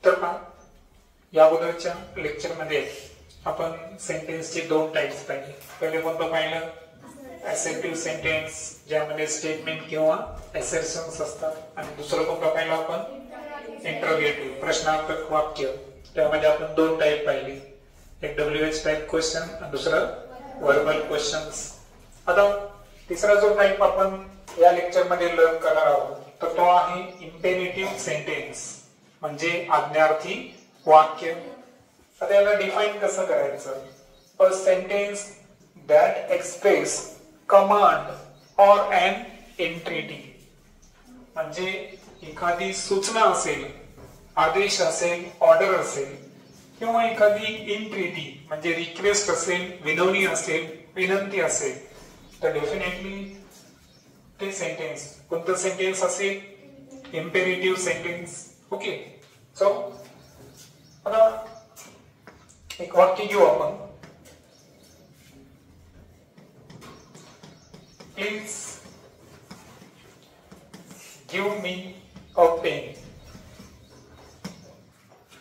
तर पहा, या अगोदरच्या लेक्चरमध्ये आपण सेंटेन्सचे दोन टाइप्स पाहिले. पहिले कोणतं पाहिलं? असर्टिव्ह सेंटेन्स, ज्यामध्ये स्टेटमेंट किंवा असर्शन्स असतात. आणि दुसरं कोणतं पाहिलं आपण? इंटरोगेटिव्ह, प्रश्नार्थक वाक्य. त्यामध्ये आपण दोन टाइप पाहिली, एक WH टाइप क्वेश्चन आणि दुसरं वर्बल क्वेश्चन्स. आता तिसरा जो टाइप आपण या लेक्चरमध्ये लर्न करणार आहोत तर तो आहे इम्पेरेटिव्ह सेंटेन्स, म्हणजे आज्ञार्थी वाक्य. आता याला डिफाइन कसं करायचं? A sentence that express command or an entreaty, म्हणजे एखादी सूचना असेल, आदेश असेल, ऑर्डर असेल, किंवा एखादी एंट्रिटी म्हणजे रिक्वेस्ट असेल, विनवणी असेल, विनंती असेल, तर डेफिनेटली ते सेंटेन्स कोणतं सेंटेन्स असेल? Imperative sentence. ओके, सो आता एक वाक्य घेऊ आपण. Please give me a pen.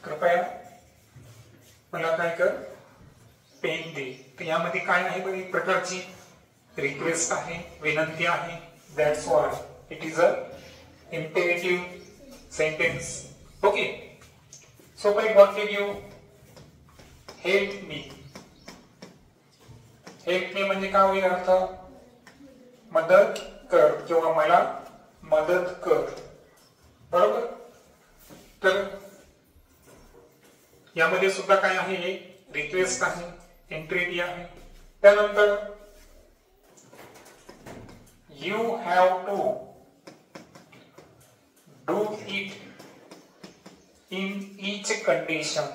कृपया मला काय कर? पेन दे. तर यामध्ये काय आहे बरं? एक प्रकारची रिक्वेस्ट आहे, विनंती आहे. That's why it is a imperative sentence. Okay. So by what did you help me? Help me म्हणजे काय होईल अर्थ? मदत कर किंवा मला मदत कर. बरोबर? तर यामध्ये सुद्धा काय आहे? रिक्वेस्ट आहे, एंट्रिटी आहे. त्यानंतर you have to do it in each condition.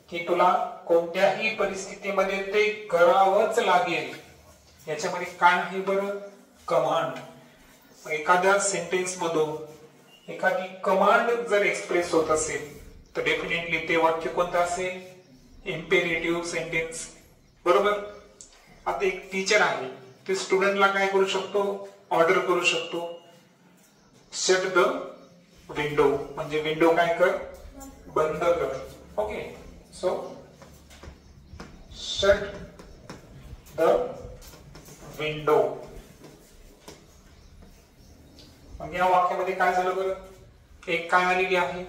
की तुला कोणत्याही परिस्थितीमध्ये ते करावंच लागेल. याच्यामध्ये काय आहे बरं? कमांड. एखाद्या सेंटेन्स मधून एखादी कमांड जर एक्सप्रेस होत असेल तर डेफिनेटली ते वाक्य कोणतं असेल? Imperative sentence. बरोबर? आता एक टीचर आहे, ते स्टुडंटला काय करू शकतो? ऑर्डर करू शकतो, शट द विंडो, म्हणजे विंडो काय कर? बंद कर. Okay, so shut the window. मग या वाक्यामध्ये काय झालं बरं? एक काय आलेली आहे?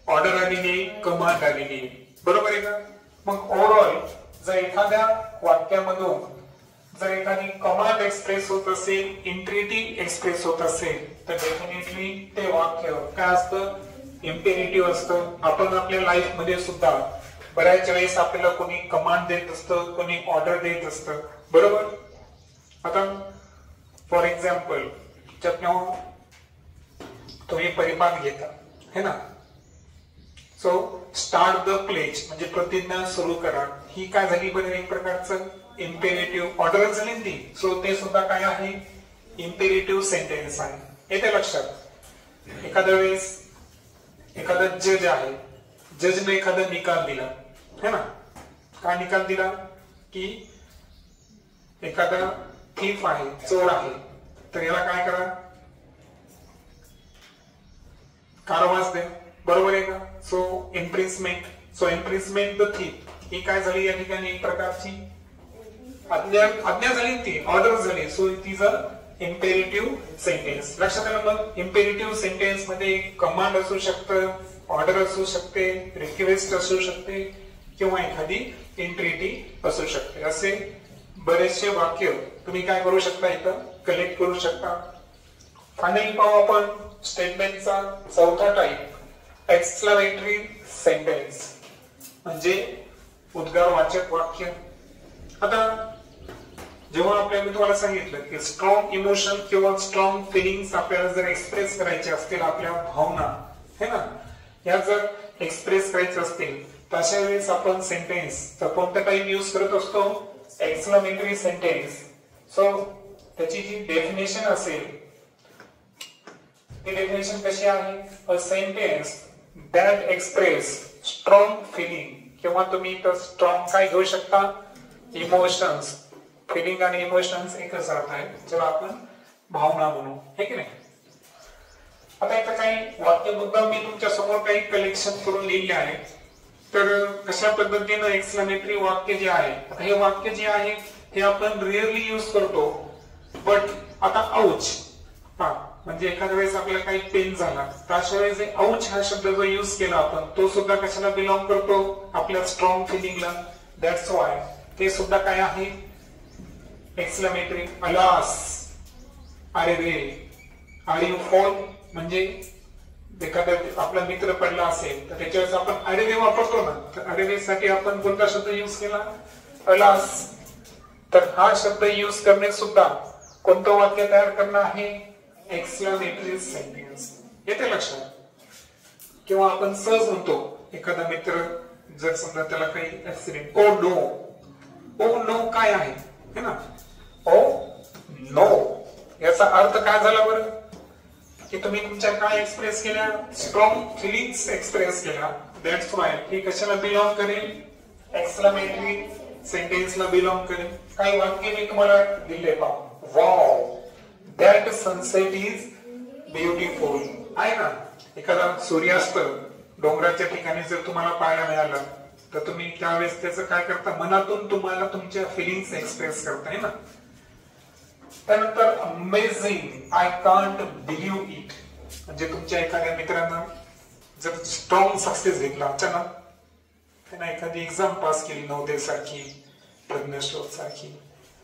ऑर्डर आलेली आहे, कमांड आलेली आहे. बरोबर आहे का? मग ओव्हरऑल जर एखाद्या वाक्यामधून जर एखादी कमांड एक्सप्रेस होत असेल, एंट्रिटी एक्सप्रेस होत असेल, तर डेफिनेटली ते वाक्य काय असतं? इम्पेरेटिव्ह असतं. आपण आपल्या लाईफ मध्ये सुद्धा बऱ्याच वेळेस आपल्याला कोणी कमांड देत असतं, कोणी ऑर्डर देत असतं. बरोबर? आता फॉर एक्झाम्पल तुम्ही परिपाठ घेता है ना, सो स्टार्ट द प्लेज म्हणजे प्रतिज्ञा सुरू करा. ही काय झाली बरं? एक प्रकारचं इम्पेरेटिव्ह ऑर्डर झाली ती. सो ते सुद्धा काय आहे? इम्पेरेटिव्ह सेंटेन्स आहे. येते लक्षात? एखाद्या वेळेस एखादा जज आहे, जजने एखादा निकाल दिला है ना. काय निकाल दिला? की एखादा थीफ आहे, चोर आहे, तर याला काय करा? कारावास द्या. बरोबर आहे का? सो इम्प्रिसमेंट. सो इम्प्रिसमेंट द थीफ ही काय झाली या ठिकाणी? एक प्रकारची आज्ञा झाली, ती ऑर्डर झाली. So it is a imperative sentence. लक्षात आलं? मग इम्पेरेटिव्ह सेंटेन्स मध्ये कमांड असू शकतं, ऑर्डर असू शकते, रिक्वेस्ट असू शकते, किंवा एखादी एंट्रिटी असू शकते. असे बरेचसे वाक्य तुम्ही काय करू शकता? इथं कलेक्ट करू शकता. फायनली पाहू आपण स्टेटमेंटचा चौथा टाइप, एक्सक्लेमेटरी सेंटेन्स, म्हणजे उद्गारवाचक वाक्य. आता जेव्हा आपल्याला तुम्हाला सांगितलं की स्ट्रॉंग इमोशन किंवा स्ट्रॉंग फिलिंग्स आपल्याला जर एक्सप्रेस करायचे असतील, आपल्या भावना है ना, या जर एक्सप्रेस करायचे असतील, तर अशा वेळेस आपण सेंटेन्सचा कोणता टाइप यूज करत असतो? Exclamatory sentence. सो त्याची जी डेफिनेशन असेल ती डेफिनेशन कशी आहे? A sentence that express strong feeling, किंवा तुम्ही इथं स्ट्रॉंग काय घेऊ शकता? इमोशन्स. फिलिंग आणि इमोशन्स एकच अर्थ आहे. जेव्हा आपण भावना म्हणू, हे की नाही. आता इथं काही वाक्य मुद्दाम मी तुमच्या समोर काही कलेक्शन करून लिहिले आहे. तर कशा पद्धतीनं एक्सक्लेमेटरी वाक्य जे आहे, आता हे वाक्य जे आहे हे आपण रिअरली यूज करतो. बट आता औच म्हणजे एखाद्या वेळेस आपल्याला काही पेन झाला तर अशा वेळेस औच हा शब्द जो यूज केला आपण तो सुद्धा कशाला बिलॉंग करतो, आपल्या स्ट्रॉंग फिलिंगला. दॅट्स वाय ते सुद्धा काय आहे एक्सक्लेमेटरी. अलास, अरे रे, आर यू फॉल म्हणजे एखादा आपला मित्र पडला असेल तर त्याच्यावेळेस आपण अरे रे वापरतो ना. तर अरे रे साठी आपण कोणता शब्द यूज केला, अलास. तर हा शब्द यूज करणे सुद्धा कोणतं वाक्य तयार करणं आहे, एक्सक्लेमेटरी सेंटेन्स. येते लक्षात. किंवा आपण सहज म्हणतो एखादा मित्र जर समजा त्याला काही accident, oh no. Oh no काय आहे है ना, ओ नो याचा अर्थ काय झाला बरं, की तुम्ही तुमच्या काय एक्सप्रेस केल्या, स्ट्रॉंग फिलिंग्स एक्सप्रेस केल्या. दॅट्स वाय हे कशाला बिलॉंग करेल, एक्सक्लेमेटरी सेंटेन्सला बिलॉंग करेल. काही वाक्य मी तुम्हाला दिले पहा. Wow, that sunset is beautiful आहे ना. एखादा सूर्यास्त डोंगराच्या ठिकाणी जर तुम्हाला पाहायला मिळालं तर तुम्ही त्यावेळेस त्याचं काय करता, मनातून तुम्हाला तुमच्या फिलिंग्स एक्सप्रेस करता है ना. त्यानंतर amazing, I can't believe it म्हणजे तुमच्या एखाद्या मित्रांना जर स्ट्रॉंग सक्सेस घेतला अचानक, त्यांना एखादी एक्झाम पास केली, नवोदय सारखी, प्रज्ञाशोध सारखी,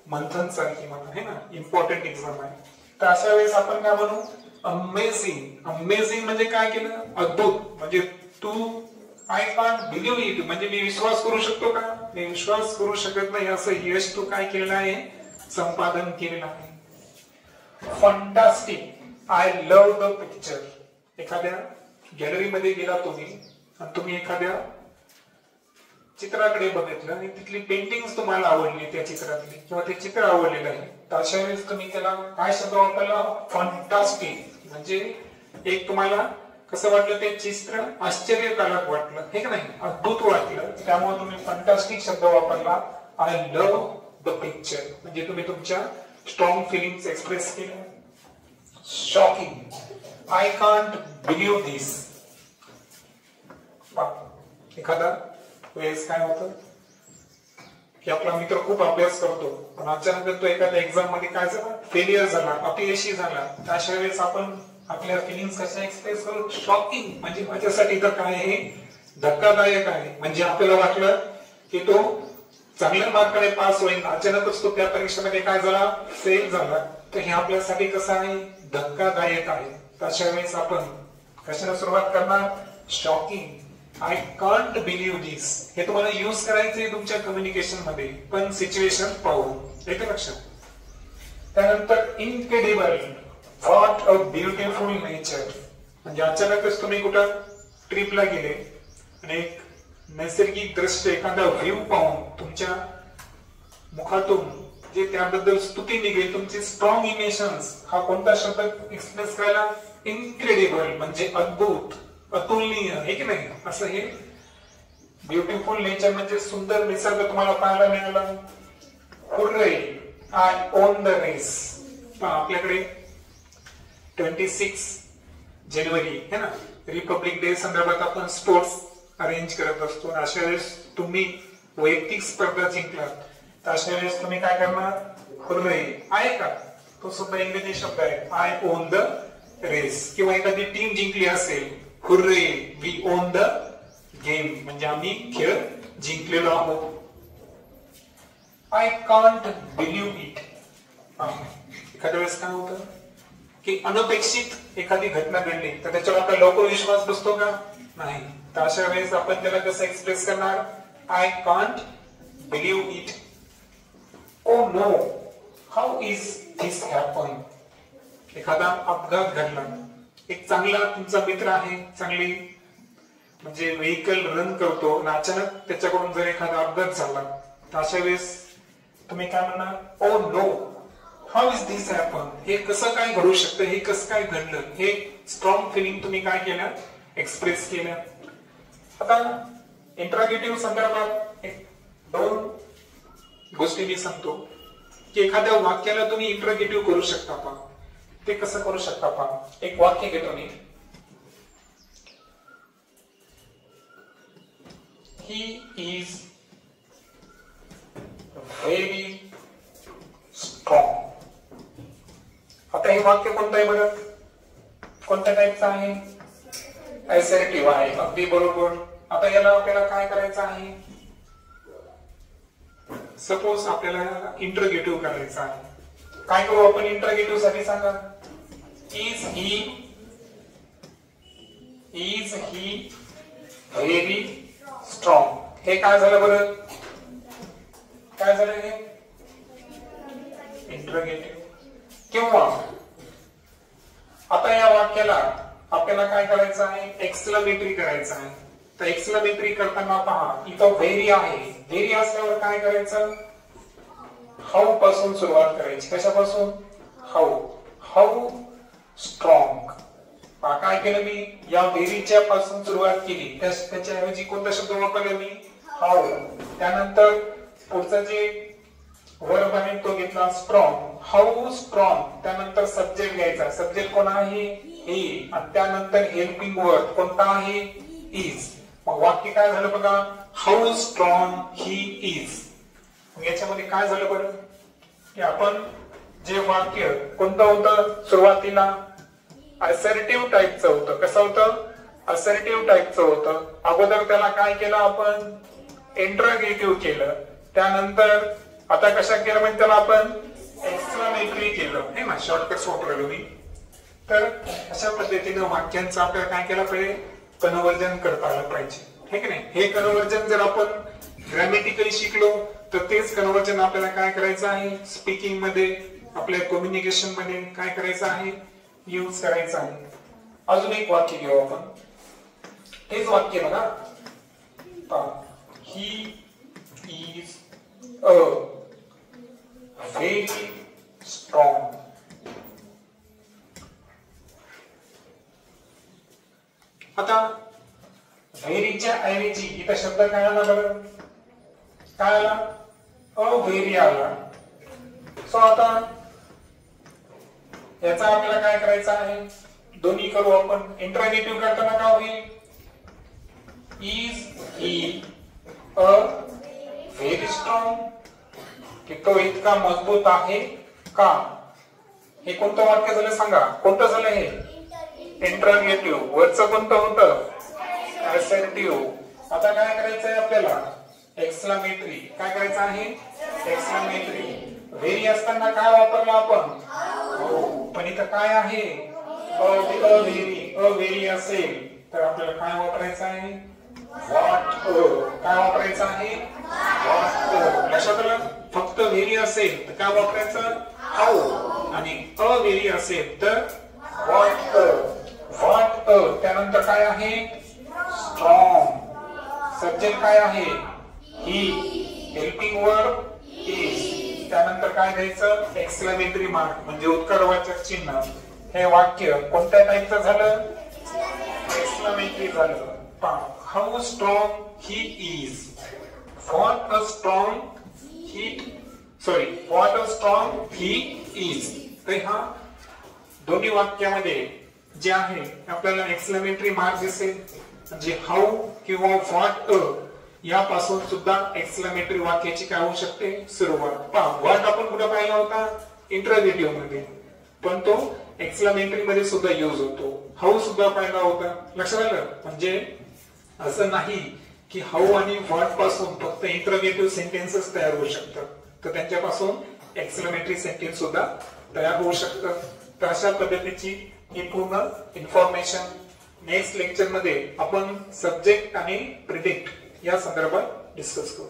मंथन सारखी म्हणा है ना, इम्पॉर्टंट एक्झाम आहे. तर अशा वेळेस आपण काय म्हणू, अमेझिंग. अमेझिंग म्हणजे काय केलं, अद्भुत. म्हणजे तू आय कांट बिलीव्ह इट म्हणजे मी विश्वास करू शकतो का, मी विश्वास करू शकत नाही असं यश तू काय केलेलं आहे, संपादन केलेलं आहे. Fantastic, I love the picture. एखाद्या गॅलरीमध्ये गेला तुम्ही आणि तुम्ही एखाद्या चित्राकडे बघितलं आणि तिथली पेंटिंग तुम्हाला आवडली, त्या चित्रातली किंवा ते चित्र आवडलेलं आहे, तर अशा वेळेस तुम्ही त्याला काय शब्द वापरला, फंटास्टिक. म्हणजे एक तुम्हाला कसं वाटलं, ते चित्र आश्चर्यकारक वाटलं हे का नाही, अद्भुत वाटलं, त्यामुळे तुम्ही फंटास्टिक शब्द वापरला. आय लव्ह द पिक्चर म्हणजे तुम्ही तुमच्या स्ट्रॉंग फिलिंग्स एक्सप्रेस केल्या. शॉकिंग, आय कांट बिलीव्ह दिस. एखादा वेळेस काय होतं की आपला मित्र खूप अभ्यास करतो पण अचानक तो एखाद्या एक्झाम मध्ये काय झाला, फेलियर झाला, अपयशी झाला. तर अशा वेळेस आपण आपल्या फिलिंग्स कशा एक्सप्रेस करू, शॉकिंग म्हणजे माझ्यासाठी तर काय हे धक्कादायक आहे. म्हणजे आपल्याला वाटलं की तो चांगल्या मार्काने पास होईल, अचानकच तो त्या परीक्षेमध्ये काय झाला, फेल झाला. तर हे आपल्यासाठी कसं आहे, धक्कादायक आहे. तर अशा वेळेस आपण कशाला सुरुवात करणार, शॉकिंग, आय कांट बिलीव्ह दिस. हे तुम्हाला युज करायचंय तुमच्या कम्युनिकेशन मध्ये, पण सिच्युएशन पाहून. येते लक्षात. त्यानंतर incredible, what a beautiful nature म्हणजे अचानकच तुम्ही कुठं ट्रिपला गेले आणि एक नैसर्गिक दृश्य, एखादा व्ह्यू पाहून तुमच्या मुखातून जे त्याबद्दल स्तुती निघेल, तुमचे स्ट्रॉंग इमोशन्स, हा कोणता शब्द एक्सप्रेस करायला, इनक्रेडिबल म्हणजे अद्भुत, अतुलनीय हे की नाही. असं हे ब्युटिफुल नेचर म्हणजे सुंदर निसर्ग तुम्हाला पाहायला मिळाला. Hurray, I won the race. आपल्याकडे 26 जानेवारी है ना, रिपब्लिक डे संदर्भात आपण स्पोर्ट्स अरेंज करत असतो. अशा वेळेस तुम्ही वैयक्तिक स्पर्धा जिंकलात तर अशा वेळेस तुम्ही काय करणार, हुर्रे, आहे का, तो सुद्धा इंग्रजी शब्द आहे, आय ओन द रेस. किंवा एखादी टीम जिंकली असेल, hurray, we won the game म्हणजे आम्ही खेळ जिंकलेलो आहोत. I can't believe it. एखाद्या वेळेस काय होतं की अनपेक्षित एखादी घटना घडली तर त्याच्यावर आपला लवकर विश्वास बसतो का, नाही. तर अशा वेळेस आपण त्याला कसं एक्सप्रेस करणार, I can't believe it. Oh no, how is this happen. एखादा अपघात घडला, एक चांगला तुमचा मित्र आहे, चांगली म्हणजे व्हेकल रन करतो आणि अचानक त्याच्याकडून जर एखादा अपघात झाला तर अशा वेळेस तुम्ही काय म्हणणार, oh no, how is this happen. हे कसं काय घडू शकतं, हे कसं काय घडलं, हे स्ट्रॉंग फिलिंग तुम्ही काय केलं, एक्सप्रेस केलं. आता इंट्रोगेटिव्ह संदर्भात एक दोन गोष्टी मी सांगतो की एखाद्या वाक्याला तुम्ही इंट्रोगेटिव्ह करू शकता. ते कसं करू शकता पहा. एक वाक्य घेतो मी. He is very strong. आता हे वाक्य कोणतं आहे बरं? कोणत्या टाईपचं आहे? असर्टिव्ह आहे. अगदी बरोबर. आता याला आपल्याला काय करायचं आहे? सपोज आपल्याला इंटरोगेटिव्ह करायचं आहे. काय करू आपण इंटरोगेटिव्ह साठी? सांगा. Is he very strong. हे काय झालं बरं? काय झालं हे? इंटरोगेटिव्ह. किंवा आता या वाक्याला आपल्याला काय करायचं आहे? एक्सक्लेमेटरी करायचं आहे. तर एक्सक्लेमेटरी करताना पहा इथं व्हेरी आहे. व्हेरी असल्यावर काय करायचं? हाऊ पासून सुरुवात करायची. कशापासून? How strong. काय केलं मी? या व्हेरीच्या पासून सुरुवात केली. त्याच्याऐवजी कोणता शब्द वापरला मी? हाऊ. त्यानंतर पुढचं जे वर्ब आहे तो घेतला स्ट्रॉंग. How strong. त्यानंतर सब्जेक्ट घ्यायचा. सब्जेक्ट कोण आहे? ही. आणि त्यानंतर हेल्पिंग वर्ब कोणता आहे? इज. मग वाक्य काय झालं बघा? How strong he is. याच्यामध्ये काय झालं बरं? की आपण जे वाक्य कोणतं होतं सुरुवातीला? असर्टिव्ह टाईपचं होतं. कसं होतं? असर्टिव्ह टाईपचं होतं. अगोदर त्याला काय केलं आपण? इंटरोगेटिव्ह केलं. त्यानंतर आता कशा केलं म्हणजे त्याला आपण एक्सक्लेमेटरी केलं. हे ना शॉर्टकट्स वापरलो मी. तर अशा पद्धतीने वाक्यांचं आपल्याला काय केलं पाहिजे? कन्वर्जन करता आलं पाहिजे. हे की नाही? हे कन्वर्जन जर आपण ग्रॅमॅटिकली शिकलो तर तेच कन्वर्जन आपल्याला काय करायचं आहे? स्पीकिंग मध्ये, आपल्या कम्युनिकेशन मध्ये काय करायचं आहे? यूज करायचं आहे. अजून एक वाक्य घेऊ आपण. हेच वाक्य बघा. He is a very strong. आता व्हेरीच्या ऐवजी इथं शब्द काय आला बरं? काय आला? अ व्हेरी आला. सो आता याचा आपल्याला काय करायचं आहे? दोन्ही करू आपण. इंटरोगेटिव्ह करताना काय होईल? Is he a very strong. की तो इतका मजबूत आहे का? हे कोणतं वाक्य झालं सांगा? कोणतं झालं हे? इंटरोगेटिव्ह. वरचं कोणतं होतं? असर्टिव्ह. आता काय करायचंय आपल्याला? एक्सक्लेमेटरी. काय करायचं आहे? एक्सक्लेमेटरी. व्हेरी असताना काय वापरलं आपण? पण इथं काय आहे? अव्हेरी असेल तर आपल्याला काय वापरायचं आहे? व्हॉट. काय वापरायचं आहे? व्हॉट. लक्षात आलं? फक्त व्हेरी असेल तर काय वापरायचं? हाऊ. आणि अव्हेरी असेल तर व्हॉट. त्यानंतर काय आहे? स्ट्रॉंग. सब्जेक्ट काय आहे? ही. Helping verb is. त्यानंतर काय द्यायचं? एक्सक्लेमेटरी मार्क म्हणजे उद्गारवाचक चिन्ह. हे वाक्य कोणत्या टाईपचं झालं? एक्सक्लेमेटरी झालं. How strong he is. What a strong he is. तर हा दोन्ही वाक्यामध्ये जे आहे आपल्याला एक्सक्लेमेटरी मार्क दिसेल. म्हणजे हाऊ किंवा व्हॉट यापासून सुद्धा एक्सक्लेमेटरी वाक्याची काय होऊ शकते? सुरुवात. व्हॉट आपण कुठे पाहिला होता? इंटरोगेटिव्ह मध्ये. पण तो एक्सक्लेमेटरी मध्ये सुद्धा यूज होतो. हाऊ सुद्धा पाहिला होता. लक्षात आलं? म्हणजे असं नाही की हाऊ आणि व्हॉट पासून फक्त इंटरोगेटिव्ह सेंटेन्सेस तयार होऊ शकतात. तर त्यांच्यापासून एक्सक्लेमेटरी सेंटेन्स सुद्धा तयार होऊ शकतं. तर अशा पद्धतीची ही पूर्ण इन्फॉर्मेशन नेक्स्ट लेक्चर मध्ये आपण सब्जेक्ट आणि प्रिडिक्ट या संदर्भात डिस्कस करू.